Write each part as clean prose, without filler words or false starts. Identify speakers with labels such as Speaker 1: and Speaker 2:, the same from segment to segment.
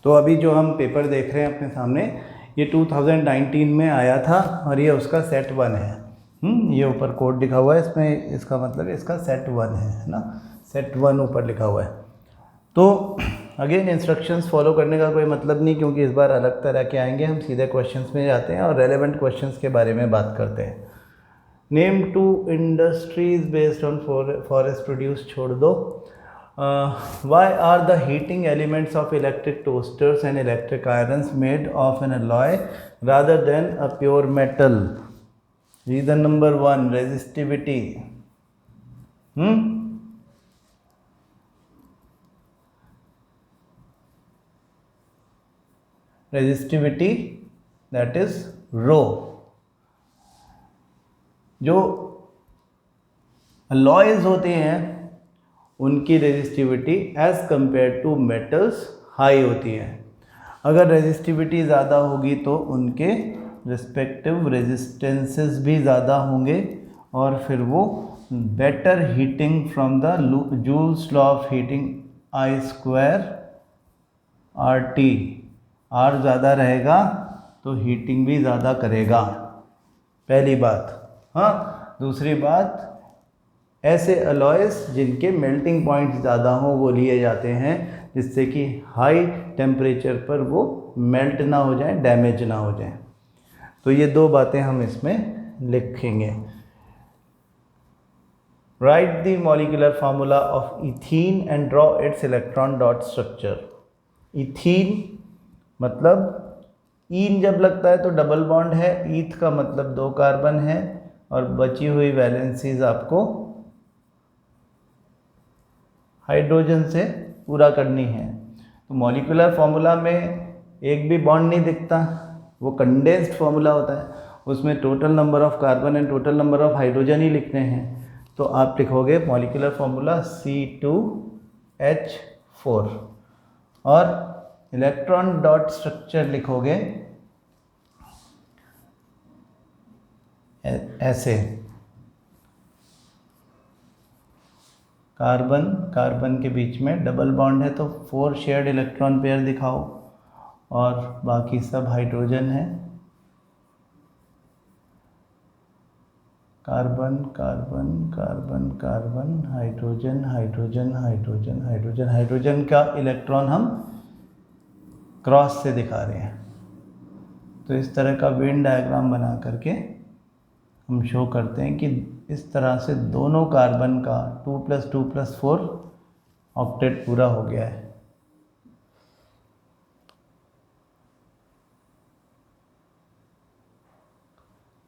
Speaker 1: तो अभी जो हम पेपर देख रहे हैं अपने सामने, ये 2019 में आया था और ये उसका सेट 1 है। ये ऊपर कोड लिखा हुआ है इसमें, इसका मतलब इसका सेट 1 है ना, सेट 1 ऊपर लिखा हुआ है। तो अगेन इंस्ट्रक्शंस फॉलो करने का कोई मतलब नहीं, क्योंकि इस बार अलग तरह के आएंगे। हम सीधे क्वेश्चंस में जाते हैं और रेलेवेंट क्वेश्चंस के बारे में बात करते हैं। Name 2 industries based on forest produce छोड़ दो। Why are the heating elements of electric toasters and electric irons made of an alloy rather than a pure metal? Reason number 1, resistivity. Resistivity, that is rho. जो alloys होते हैं उनकी resistivity as compared to metals high होती है। अगर resistivity ज़्यादा होगी तो उनके रिस्पेक्टिव रेजिस्टेंसेस भी ज़्यादा होंगे और फिर वो better heating from the joules law of heating I² RT। R ज़्यादा रहेगा तो हीटिंग भी ज़्यादा करेगा, पहली बात। हाँ, दूसरी बात, ऐसे अलॉयस जिनके मेल्टिंग पॉइंट ज़्यादा हों वो लिए जाते हैं, जिससे कि हाई टेम्परेचर पर वो मेल्ट ना हो जाए, डैमेज ना हो जाए। तो ये दो बातें हम इसमें लिखेंगे। Right the molecular formula of ethene and draw it's electron dot structure. Ethene मतलब ईन जब लगता है तो डबल बॉन्ड है, ईथ का मतलब 2 कार्बन है और बची हुई वैलेंसीज आपको हाइड्रोजन से पूरा करनी है। तो मॉलिक्यूलर फार्मूला में एक भी बॉन्ड नहीं दिखता, वो कंडेंस्ड फार्मूला होता है, उसमें total number of carbon and total number of hydrogen ही लिखने हैं। तो आप लिखोगे मॉलिक्यूलर फार्मूला C2H4 और इलेक्ट्रॉन डॉट स्ट्रक्चर लिखोगे ऐसे। कार्बन कार्बन के बीच में डबल बॉन्ड है तो 4 शेयर्ड इलेक्ट्रॉन पेयर दिखाओ और बाकी सब हाइड्रोजन है। Carbon carbon carbon carbon, hydrogen hydrogen hydrogen hydrogen hydrogen का इलेक्ट्रॉन हम क्रॉस से दिखा रहे हैं। तो इस तरह का वेन डायग्राम बना करके हम शो करते हैं कि इस तरह से दोनों कार्बन का 2 + 2 + 4 ऑक्टेट पूरा हो गया है।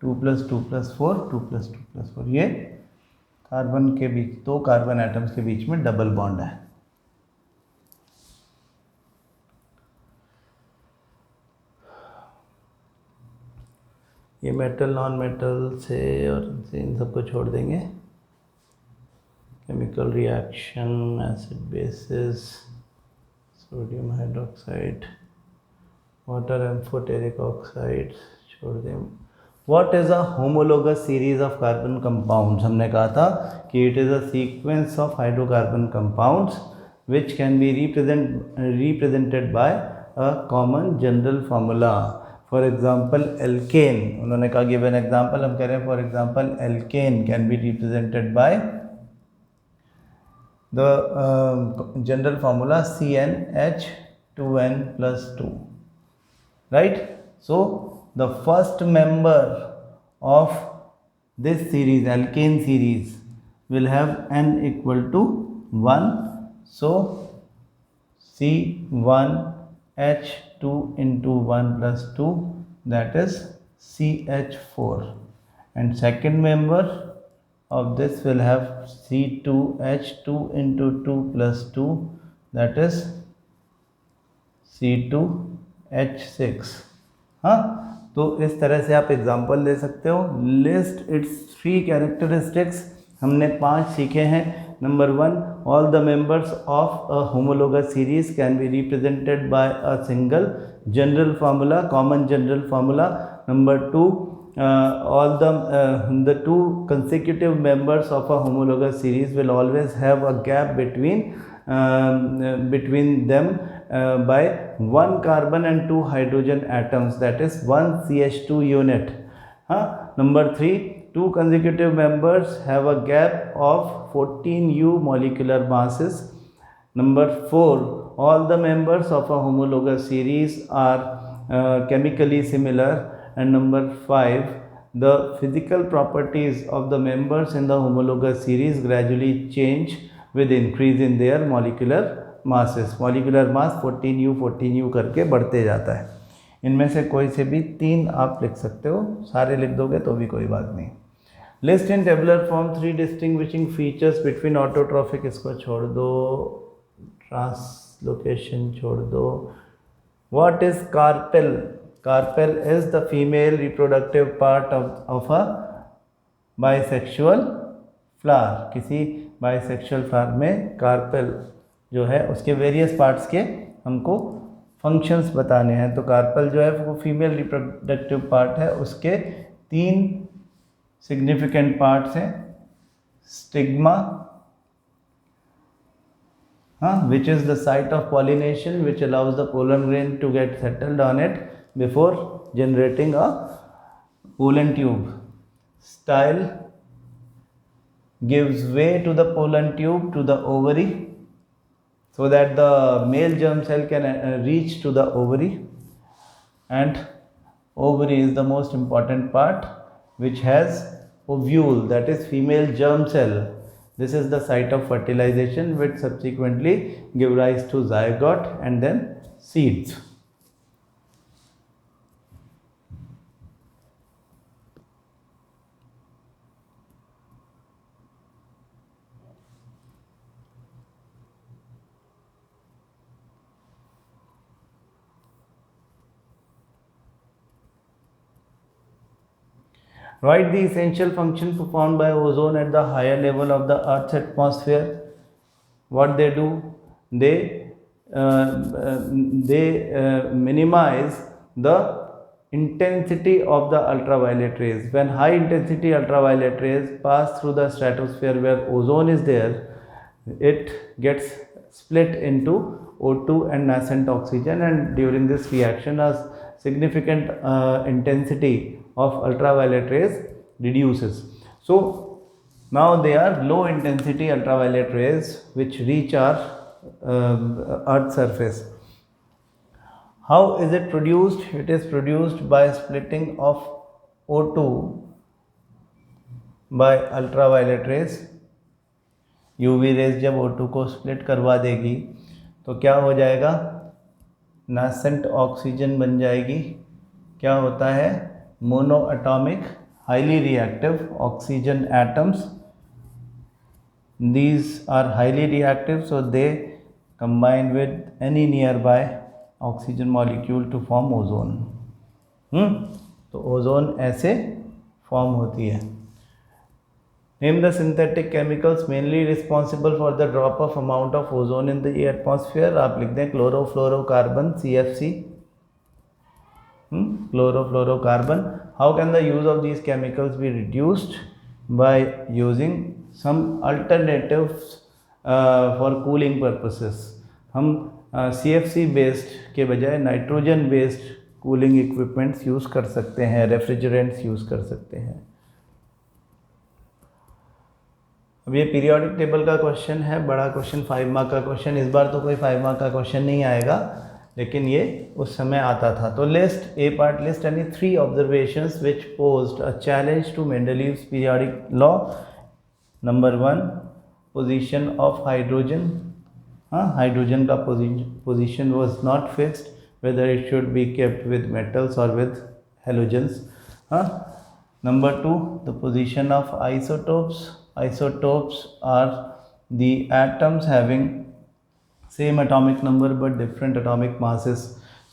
Speaker 1: टू प्लस 2 + 4, 2 + 2 + 4, ये कार्बन के बीच, 2 कार्बन एटम्स के बीच में डबल बॉन्ड है। ये मेटल नॉन मेटल से और इन सबको छोड़ देंगे। Chemical reaction, acid basis, sodium hydroxide, water amphoteric oxide छोड़ दें। What is a homologous series of carbon compounds? हमने कहा था कि it is a sequence of hydrocarbon compounds which can be represented by a common general formula. For example alkane, उन्होंने कहा given example, हम कह रहे हैं for example alkane can be represented by the general formula CnH2n+2, right? So the first member of this series, alkane series, will have n equal to 1. So C1H2 into 1 + 2, that is CH4, and second member of this will have C2H2 into 2 + 2, that is C2H6। हाँ, तो इस तरह से आप example दे सकते हो। List it's 3 characteristics, हमने 5 सीखे हैं। Number 1, all the members of a homologous series can be represented by a single general formula, common general formula. Number 2, all the 2 consecutive members of a homologous series will always have a gap between them by 1 carbon and 2 hydrogen atoms, that is 1 CH2 unit. Number 3, 2 consecutive members have a gap of 14 U molecular masses. Number 4, all the members of a homologous series are chemically similar. And number 5, the physical properties of the members in the homologous series gradually change with increase in their molecular masses. Molecular mass 14U करके बढ़ते जाता है. इनमें से कोई से भी 3 आप लिख सकते हो, सारे लिख दोगे तो भी कोई बात नहीं. लिस्ट इन tabular form 3 distinguishing features between autotrophic, इसको छोड़ दो, ट्रांसलोकेशन छोड़ दो. What is carpel? Carpel is the female reproductive part of a bisexual flower. किसी बाइसेक्सुअल फ्लावर में कार्पेल जो है उसके वेरियस पार्ट्स के हमको फंक्शंस बताने हैं. तो कार्पेल जो है वो फीमेल रिप्रोडक्टिव पार्ट है, उसके 3 सिग्निफिकेंट पार्ट्स हैं. Stigma, which is the site of pollination, which allows the pollen grain to get settled on it before generating a pollen tube. Style gives way to the pollen tube to the ovary so that the male germ cell can reach to the ovary. And ovary is the most important part, which has ovule, that is female germ cell. This is the site of fertilization, which subsequently give rise to zygote and then seeds. Write the essential function performed by ozone at the higher level of the Earth's atmosphere. What they do? They minimize the intensity of the ultraviolet rays. When high intensity ultraviolet rays pass through the stratosphere where ozone is there, it gets split into O2 and nascent oxygen, and during this reaction a significant intensity of ultraviolet rays reduces. So now they are low intensity ultraviolet rays which reach our Earth's surface. How is it produced? It is produced by splitting of O2 by ultraviolet rays. UV rays जब O2 को split करवा देगी तो क्या हो जाएगा? Nascent oxygen बन जाएगी. क्या होता है? Monoatomic highly reactive oxygen atoms. These are highly reactive, so they combine with any nearby oxygen molecule to form ozone. तो ओजोन ऐसे फॉर्म होती है. Name the synthetic chemicals mainly responsible for the drop of amount of ozone in the atmosphere. आप लिख दें chlorofluorocarbon, CFC. Chlorofluorocarbon. How can the use of these chemicals be reduced? By using some alternatives for cooling purposes. हम CFC based के बजाय nitrogen based cooling equipments use कर सकते हैं, refrigerants use कर सकते हैं. अब ये पीरियोडिक टेबल का क्वेश्चन है, बड़ा क्वेश्चन, 5 मार्क का क्वेश्चन. इस बार तो कोई 5 मार्क का क्वेश्चन नहीं आएगा, लेकिन ये उस समय आता था. तो list a part, list any 3 observations which posed a challenge to Mendeleev's periodic law. Number 1, position of hydrogen. Hydrogen का position was not fixed, whether it should be kept with metals और with halogens. Number 2, the position of isotopes. Isotopes are the atoms having same atomic number but different atomic masses.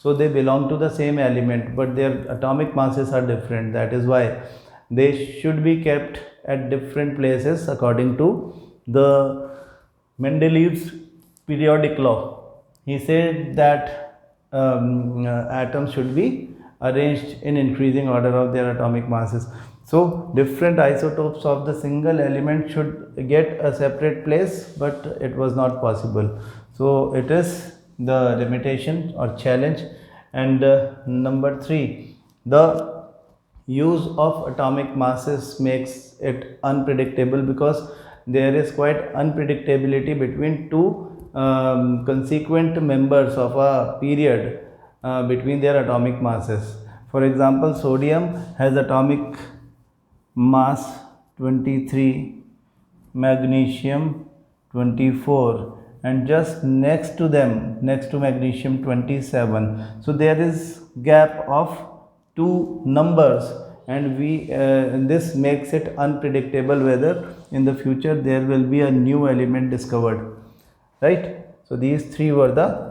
Speaker 1: So they belong to the same element but their atomic masses are different. That is why they should be kept at different places according to the Mendeleev's periodic law. He said that atoms should be arranged in increasing order of their atomic masses. So different isotopes of the single element should get a separate place, but it was not possible. So it is the limitation or challenge. And number 3, the use of atomic masses makes it unpredictable, because there is quite unpredictability between two consequent members of a period between their atomic masses. For example, sodium has atomic mass 23, magnesium 24, and just next to them, next to magnesium, 27. So there is gap of 2 numbers, and this makes it unpredictable whether in the future there will be a new element discovered, right? So these 3 were the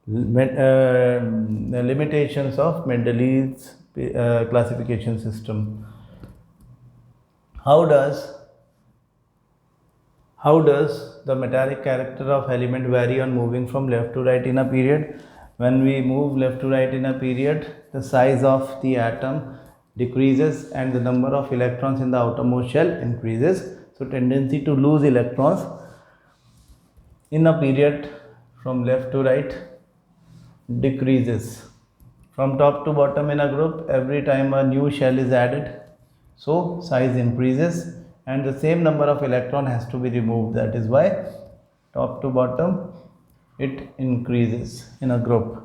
Speaker 1: limitations of Mendeleev's classification system. How does the metallic character of element vary on moving from left to right in a period? When we move left to right in a period, the size of the atom decreases and the number of electrons in the outermost shell increases. So tendency to lose electrons in a period from left to right decreases. From top to bottom in a group, every time a new shell is added, so size increases and the same number of electron has to be removed. That is why top to bottom it increases in a group.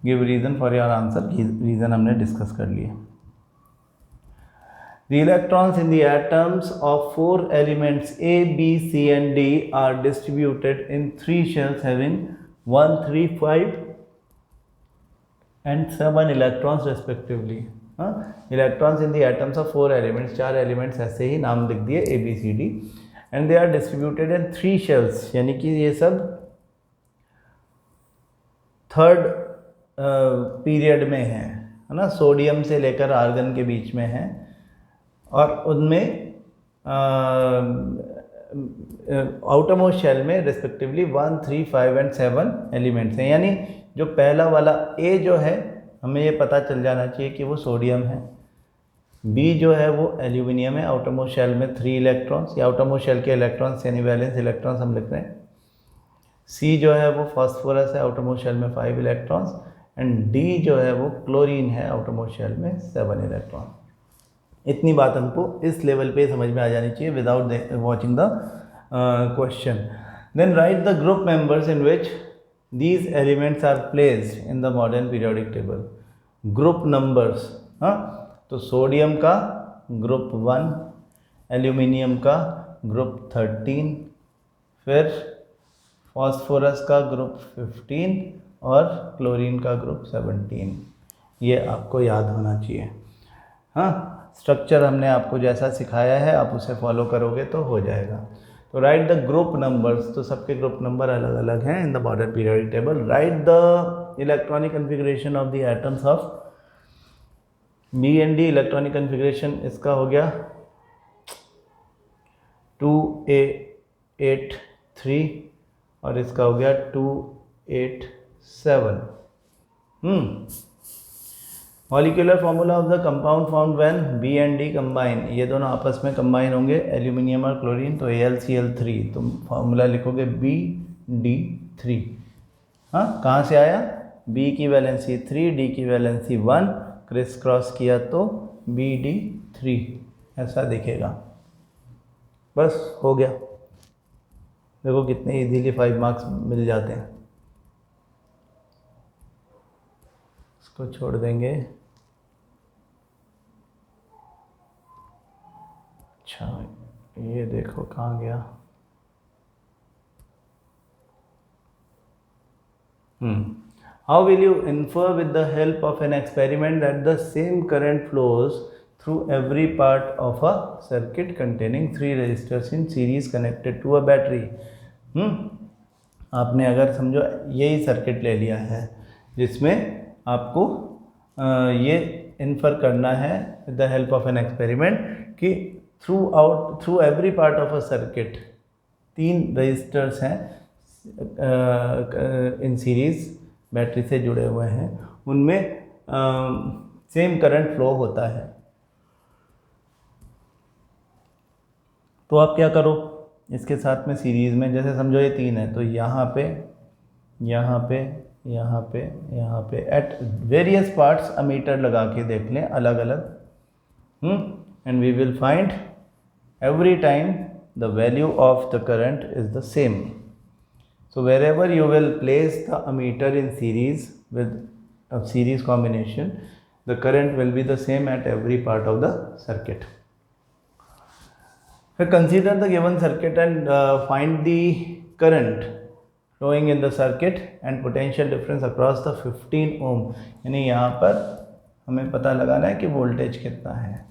Speaker 1: Give reason for your answer. Reason हमने discuss कर लिए. The electrons in the atoms of 4 elements A, B, C and D are distributed in 3 shells having 1, 3, 5 and 7 electrons respectively. Electrons in the atoms of 4 elements, 4 elements ऐसे ही नाम लिख दिए A, B, C, D, and they are distributed in 3 shells, यानी कि ये सब third period में है ना, सोडियम से लेकर आर्गन के बीच में है, और उनमें आउटरमोस्ट शेल में रिस्पेक्टिवली 1, 3, 5 एंड 7 एलिमेंट्स हैं. यानी जो पहला वाला A जो है हमें ये पता चल जाना चाहिए कि वो सोडियम है, B जो है वो एल्यूमिनियम है, आउटरमोस्ट शेल में 3 इलेक्ट्रॉन्स, या आउटरमोस्ट शेल के इलेक्ट्रॉन्स यानी वैलेंस इलेक्ट्रॉन्स हम लिख रहे हैं. C जो है वो फास्फोरस है, आउटरमोस्ट शेल में 5 इलेक्ट्रॉन्स, एंड D जो है वो क्लोरीन है, आउटरमोस्ट शेल में 7 इलेक्ट्रॉन. इतनी बात हमको इस लेवल पे समझ में आ जानी चाहिए without watching the question. Then write the group members in which these elements are placed in the modern periodic table. Group numbers, हाँ, तो सोडियम का ग्रुप 1, एल्यूमिनियम का ग्रुप 13, फिर फास्फोरस का ग्रुप 15 और क्लोरीन का ग्रुप 17. ये आपको याद होना चाहिए. हाँ, स्ट्रक्चर हमने आपको जैसा सिखाया है आप उसे फॉलो करोगे तो हो जाएगा. तो राइट द ग्रुप नंबर्स, तो सबके ग्रुप नंबर अलग अलग हैं in the modern periodic table. Write the electronic configuration of the atoms of B and D. Electronic configuration इसका हो गया 2A83 और इसका हो गया 287. Molecular formula of the compound found when B and D combine. ये दोनों आपस में कंबाइन होंगे, एल्यूमिनियम और क्लोरीन, तो AlCl3. तो फार्मूला लिखोगे BD3. हाँ, कहाँ से आया? B की वैलेंसी 3, D की वैलेंसी 1, क्रिस क्रॉस किया तो BD3 ऐसा दिखेगा. बस हो गया. देखो कितने इजीली 5 मार्क्स मिल जाते हैं. इसको छोड़ देंगे. अच्छा, ये देखो कहाँ गया. How will you infer with the help of an experiment that the same current flows through every part of a circuit containing 3 resistors in series connected to a battery? आपने अगर समझो यही सर्किट ले लिया है जिसमें आपको ये इन्फर करना है with the help of an experiment कि through every part of a circuit 3 resistors हैं इन सीरीज बैटरी से जुड़े हुए हैं, उनमें सेम करंट फ्लो होता है. तो आप क्या करो, इसके साथ में सीरीज़ में जैसे समझो ये 3 है तो यहाँ पे यहाँ पे, यहाँ पे, यहाँ पे एट वेरियस पार्ट्स अमीटर लगा के देख लें अलग अलग, and we will find every time the value of the current is the same. So wherever you will place the ammeter in series with a series combination, the current will be the same at every part of the circuit. So consider the given circuit and find the current flowing in the circuit and potential difference across the 15 ohm. यानी यहाँ पर हमें पता लगाना है कि voltage कितना है.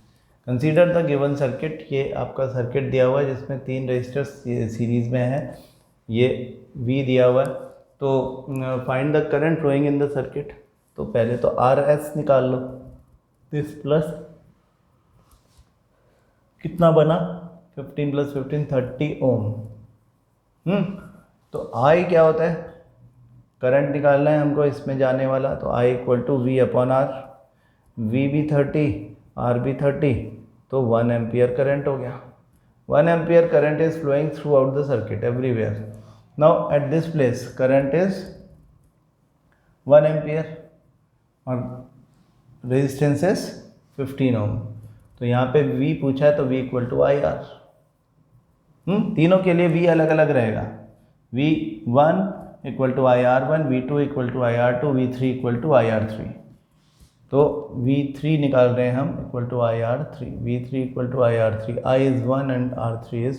Speaker 1: कंसीडर द गिवन सर्किट, ये आपका सर्किट दिया हुआ है जिसमें 3 रेजिस्टर्स सीरीज़ में है, ये V दिया हुआ है. तो find the current flowing in the circuit. तो पहले तो RS निकाल लो, दिस प्लस कितना बना 15 + 15 30 ओम. तो I क्या होता है, करंट निकालना है हमको इसमें जाने वाला, तो I = V/R. V भी 30, R भी 30, तो 1 एम्पियर करंट हो गया. 1 ampere current is flowing throughout the circuit everywhere. Now at this place current is 1 ampere और रेजिस्टेंस इज 15 ओम. तो यहाँ पे V पूछा है तो V = IR. तीनों के लिए V अलग अलग रहेगा. V1 = IR1, V2 = IR2, V3 = IR3. तो V3 निकाल रहे हैं हम = IR3. V3 = IR3. I is 1 and R3 is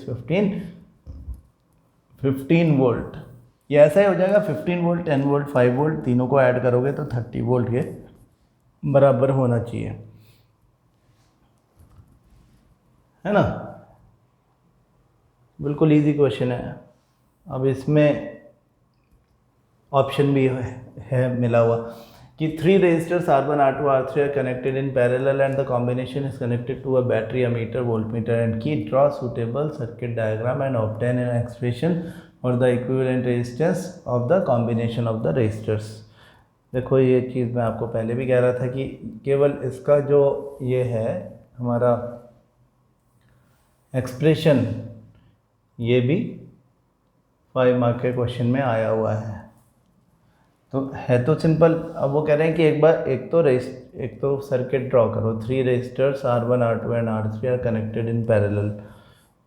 Speaker 1: 15 volt. ये ऐसा ही हो जाएगा 15 वोल्ट, 10 वोल्ट, 5 वोल्ट, तीनों को ऐड करोगे तो 30 वोल्ट के बराबर होना चाहिए, है ना. बिल्कुल इजी क्वेश्चन है. अब इसमें ऑप्शन भी है मिला हुआ कि 3 resistors R1, R2, R3 are connected in parallel and the combination is connected to a battery, ammeter, voltmeter and key. Draw suitable circuit diagram and obtain an expression for the equivalent resistance of the combination of the resistors. देखो ये चीज़ मैं आपको पहले भी कह रहा था कि केवल इसका जो ये है हमारा एक्सप्रेशन, ये भी 5 मार्क के क्वेश्चन में आया हुआ है. तो है तो सिंपल. अब वो कह रहे हैं कि एक तो सर्किट ड्रॉ करो. 3 resistors R1, R2 and R3 are connected in parallel.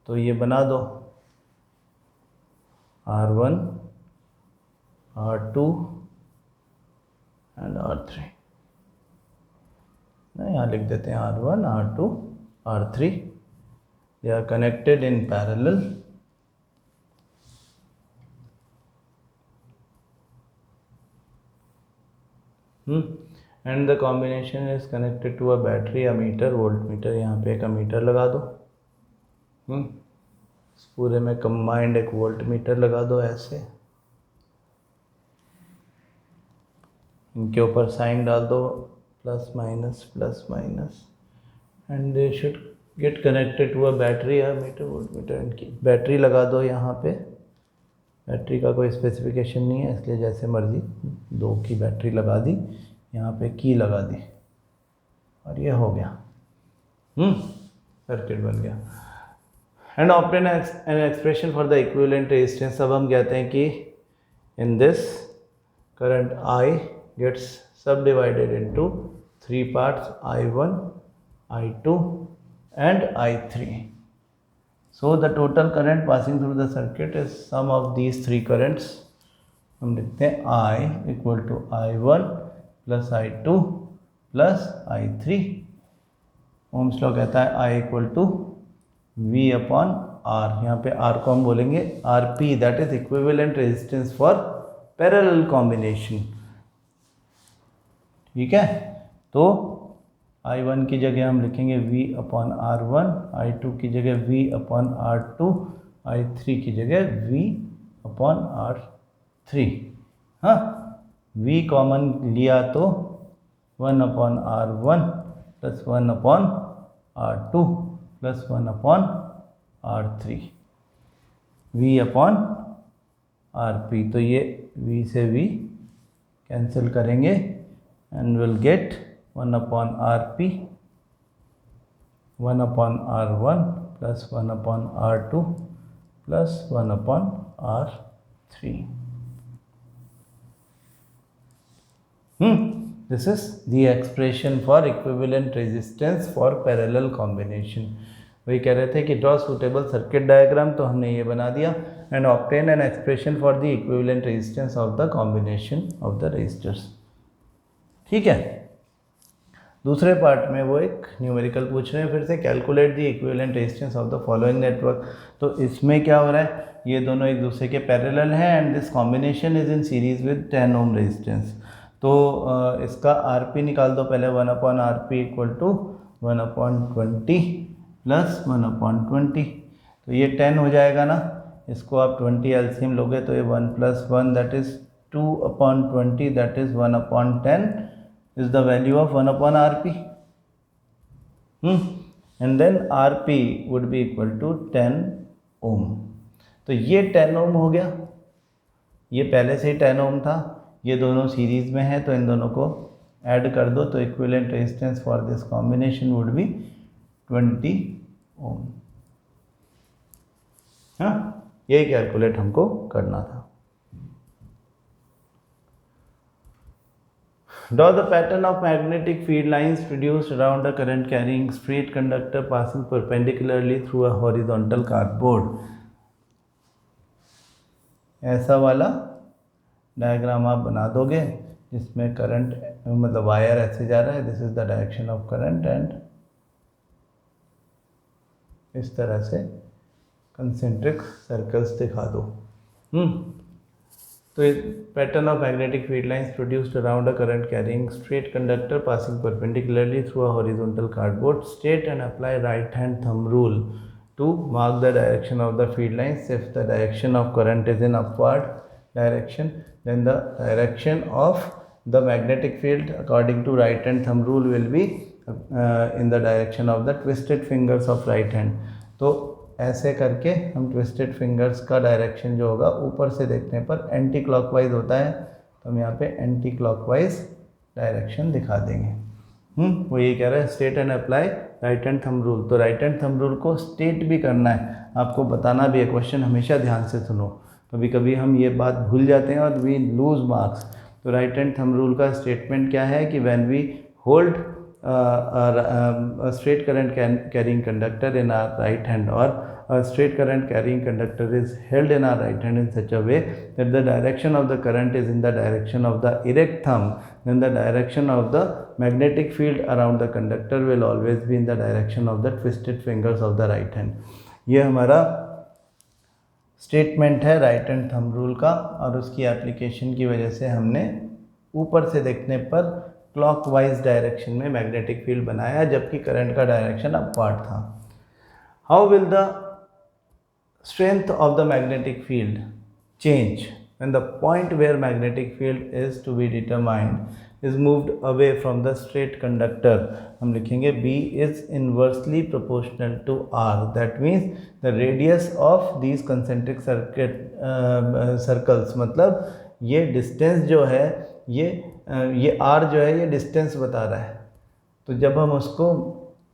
Speaker 1: तो ये बना दो R1, R2 एंड R3. नहीं, यहाँ लिख देते हैं R1, R2, R3. They are connected in parallel. And the combination is connected to a battery, ammeter, voltmeter. यहाँ पे एक अमीटर लगा दो. इस पूरे में कंबाइंड एक वोल्टमीटर लगा दो ऐसे. इनके ऊपर साइन डाल दो plus minus and they should get connected to a battery, ammeter, voltmeter. इनकी बैटरी लगा दो यहाँ पे. बैटरी का कोई स्पेसिफिकेशन नहीं है इसलिए जैसे मर्जी 2 की बैटरी लगा दी, यहाँ पे की लगा दी और ये हो गया. सर्किट बन गया. And obtain an expression for the equivalent resistance. अब हम कहते हैं कि in this current I gets सब divided into 3 parts, I1, I2 and I3. So the total current passing through the circuit is sum of these 3 currents. हम लिखते हैं I = I1 + I2 + I3. Ohm's law कहता है I = V/R. यहाँ पे R को हम बोलेंगे RP, that is equivalent resistance for parallel combination. ठीक है. तो I1 की जगह हम लिखेंगे V/R1, I2 की जगह V/R2, I3 की जगह V/R3. हाँ, V कॉमन लिया तो 1/R1 + 1/R2 + 1/R3 V/RP. तो ये V से V कैंसिल करेंगे and will get 1/RP, 1/R1 + 1/R2 + 1/R3. This is the expression for equivalent resistance for parallel combination. वही कह रहे थे कि ड्रॉ सूटेबल सर्किट डायग्राम, तो हमने ये बना दिया। And obtain an expression for the equivalent resistance of the combination of the resistors. ठीक है, दूसरे पार्ट में वो एक न्यूमेरिकल पूछ रहे हैं फिर से, calculate the equivalent resistance of the following network. तो इसमें क्या हो रहा है, ये दोनों एक दूसरे के पैरेलल हैं and this combination is in series with 10 ohm resistance. तो इसका आरपी निकाल दो पहले, 1/RP इक्वल टू 1/20 प्लस 1/20। तो ये 10 हो जाएगा ना, इसको आप 20 एलसीएम लोगे तो ये 1 + 1 that is 2/20 that is 1/10 is the value of 1/RP. And then RP would be equal to 10 ohm. तो ये 10 ओम हो गया, ये पहले से ही 10 ओम था, ये दोनों सीरीज में है तो इन दोनों को ऐड कर दो, तो equivalent resistance for this combination would be 20 ओम। हाँ, यही कैलकुलेट हमको करना था। Draw the pattern of magnetic field lines produced around a current carrying straight conductor passing perpendicularly through a horizontal cardboard. ऐसा वाला डायग्राम आप बना दोगे जिसमें करंट मतलब वायर ऐसे जा रहा है, this is the direction of current and इस तरह से कंसेंट्रिक सर्कल्स दिखा दो। तो pattern of magnetic field lines produced around a current carrying straight conductor passing perpendicularly through a horizontal cardboard. State and apply right hand thumb rule to mark the direction of the field lines. If the direction of current is in upward direction then the direction of the magnetic field according to right hand thumb rule will be in the direction of the twisted fingers of right hand। तो ऐसे करके हम twisted fingers का direction जो होगा ऊपर से देखने पर एंटी क्लॉकवाइज होता है, तो हम यहाँ पे एंटी क्लॉकवाइज डायरेक्शन दिखा देंगे। वो ये कह रहा है state and apply right hand thumb rule. तो राइट हैंड थंब रूल को स्टेट भी करना है, आपको बताना भी है, क्वेश्चन हमेशा ध्यान से सुनो, कभी कभी हम ये बात भूल जाते हैं और वी लूज मार्क्स। तो राइट हैंड थंब रूल का स्टेटमेंट क्या है कि when we hold straight current carrying conductor in our right hand or a straight current carrying conductor is held in our right hand in such a way that the direction of the current is in the direction of the erect thumb, then the direction of the magnetic field around the conductor will always be in the direction of the twisted fingers of the right hand। ये हमारा statement है right hand thumb rule का, और उसकी application की वजह से हमने ऊपर से देखने पर क्लॉकवाइज डायरेक्शन में मैग्नेटिक फील्ड बनाया जबकि करंट का डायरेक्शन अपवर्ड था। How will the strength of the magnetic field change when the point where magnetic field is to be determined is moved away from the straight conductor. हम लिखेंगे B is inversely proportional to R, that means the radius of these concentric circles, मतलब ये distance जो है ये R जो है ये डिस्टेंस बता रहा है, तो जब हम उसको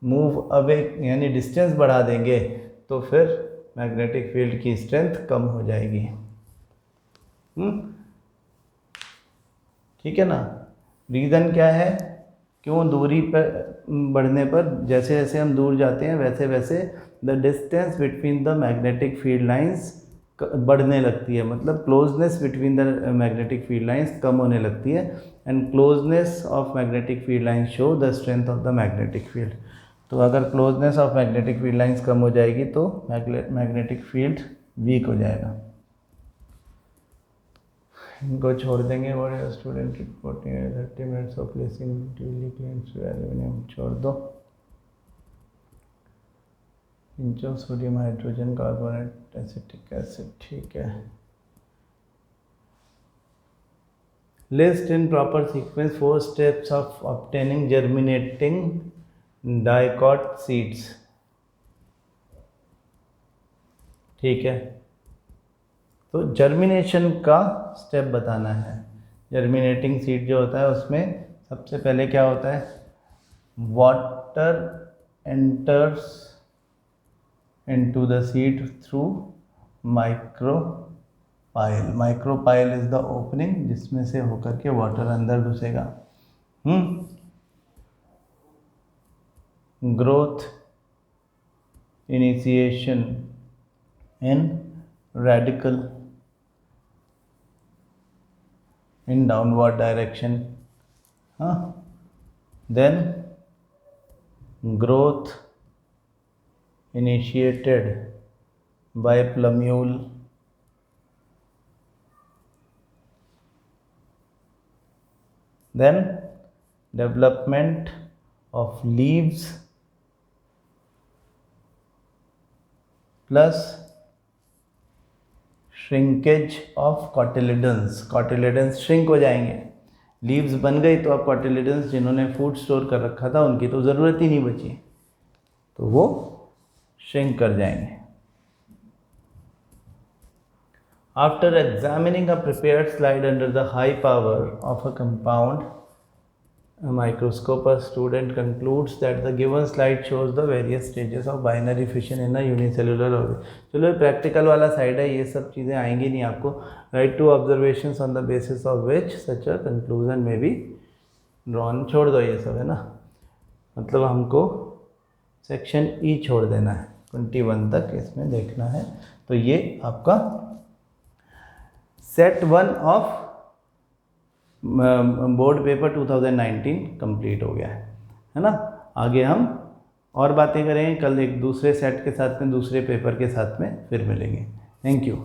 Speaker 1: मूव अवे यानी डिस्टेंस बढ़ा देंगे तो फिर मैग्नेटिक फील्ड की स्ट्रेंथ कम हो जाएगी। ठीक है ना। रीज़न क्या है, क्यों दूरी पर बढ़ने पर जैसे जैसे हम दूर जाते हैं वैसे वैसे the distance between the magnetic field lines बढ़ने लगती है, मतलब closeness between the magnetic field lines कम होने लगती है, and closeness of magnetic field lines show the strength of the magnetic field. तो अगर closeness of magnetic field lines कम हो जाएगी तो मैग्नेटिक फील्ड वीक हो जाएगा। इनको छोड़ देंगे, और student reporting 30 minutes of placing duly cleaned aluminium छोड़ दो। Pinch of sodium hydrogen carbonate acetic acid, ठीक है। List in proper sequence 4 steps of obtaining germinating dicot seeds. ठीक है, तो जर्मिनेशन का स्टेप बताना है। जर्मिनेटिंग सीड जो होता है उसमें सबसे पहले क्या होता है, water enters into the seed through micro pyle. Micropyle is the opening जिसमें से होकर के वाटर अंदर घुसेगा। Growth initiation in radicle in downward direction, then growth initiated by plumule, then development of leaves plus shrinkage of cotyledons. Cotyledons shrink हो जाएंगे, leaves बन गई तो अब कॉटिलिडन्स जिन्होंने फूड स्टोर कर रखा था उनकी तो ज़रूरत ही नहीं बची, तो वो श्रिंक कर जाएंगे। After examining a prepared slide under the high power of a compound microscope, a student concludes that the given slide shows the various stages of binary fission in a unicellular organism। चलो practical वाला side है, ये सब चीज़ें आएंगी नहीं आपको। Write two observations on the basis of which such a conclusion may be drawn. छोड़ दो ये सब, है ना, मतलब हमको सेक्शन ई छोड़ देना है, 21 तक इसमें देखना है। तो ये आपका set 1 of board paper 2019 complete हो गया है ना। आगे हम और बातें करेंगे कल एक दूसरे सेट के साथ में, दूसरे पेपर के साथ में फिर मिलेंगे। Thank you.